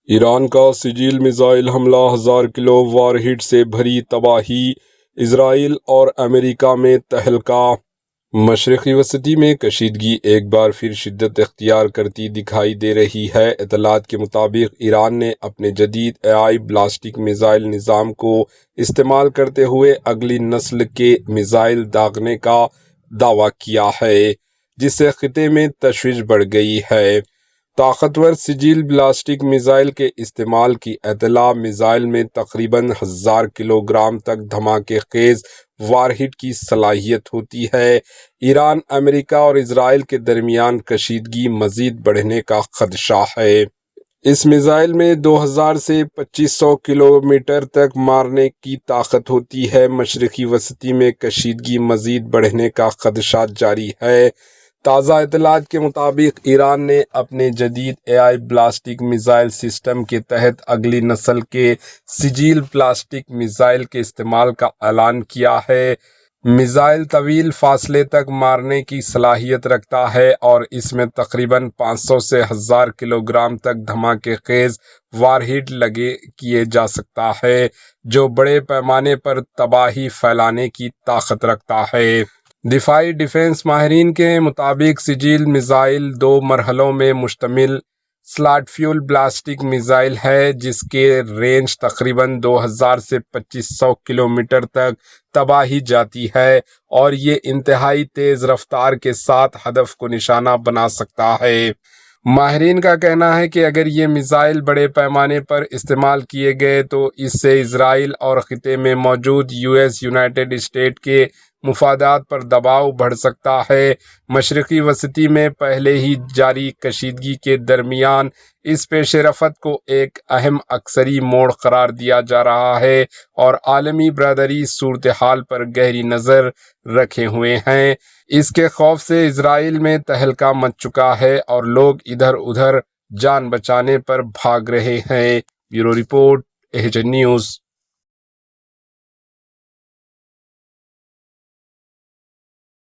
ایران کا سجیل میزائل حملہ 1000 کلو وار ہیٹ سے بھری تباہی، اسرائیل اور امریکہ میں تہلکہ۔ مشرقی وسطی میں کشیدگی ایک بار پھر شدت اختیار کرتی دکھائی دے رہی ہے۔ اطلاعات کے مطابق ایران نے اپنے جدید AI بالسٹک میزائل نظام کو استعمال کرتے ہوئے اگلی نسل کے میزائل داغنے کا دعویٰ کیا ہے، جس سے خطے میں تشویش بڑھ گئی ہے۔ طاقتور سجیل بالسٹک میزائل کے استعمال کی اطلاع۔ میزائل میں تقریباً 1000 کلو گرام تک دھماکے خیز وارہیٹ کی صلاحیت ہوتی ہے۔ ایران، امریکہ اور اسرائیل کے درمیان کشیدگی مزید بڑھنے کا خدشہ ہے۔ اس میزائل میں 2000 سے 2500 کلومیٹر تک مارنے کی طاقت ہوتی ہے۔ مشرقی وسطی میں کشیدگی مزید بڑھنے کا خدشہ جاری ہے۔ تازہ اطلاعات کے مطابق ایران نے اپنے جدید AI بالسٹک میزائل سسٹم کے تحت اگلی نسل کے سجیل بالسٹک میزائل کے استعمال کا اعلان کیا ہے۔ میزائل طویل فاصلے تک مارنے کی صلاحیت رکھتا ہے اور اس میں تقریباً 500 سے 1000 کلو گرام تک دھماکے خیز وارہیٹ کیے جا سکتا ہے، جو بڑے پیمانے پر تباہی پھیلانے کی طاقت رکھتا ہے۔ دفاعی ڈیفنس ماہرین کے مطابق سجیل میزائل 2 مرحلوں میں مشتمل سالٹ فیول بالسٹک میزائل ہے، جس کی رینج تقریباً 2000 سے 2500 کلومیٹر تک تباہی جاتی ہے اور یہ انتہائی تیز رفتار کے ساتھ ہدف کو نشانہ بنا سکتا ہے۔ ماہرین کا کہنا ہے کہ اگر یہ میزائل بڑے پیمانے پر استعمال کیے گئے تو اس سے اسرائیل اور خطے میں موجود یونائٹڈ اسٹیٹ کے مفادات پر دباؤ بڑھ سکتا ہے۔ مشرقی وسطی میں پہلے ہی جاری کشیدگی کے درمیان اس پیش رفت کو ایک اہم عسکری موڑ قرار دیا جا رہا ہے اور عالمی برادری صورتحال پر گہری نظر رکھے ہوئے ہے۔ اس کے خوف سے اسرائیل میں تہلکہ مچ چکا ہے اور لوگ ادھر ادھر جان بچانے پر بھاگ رہے ہیں۔ Bureau report, H N news.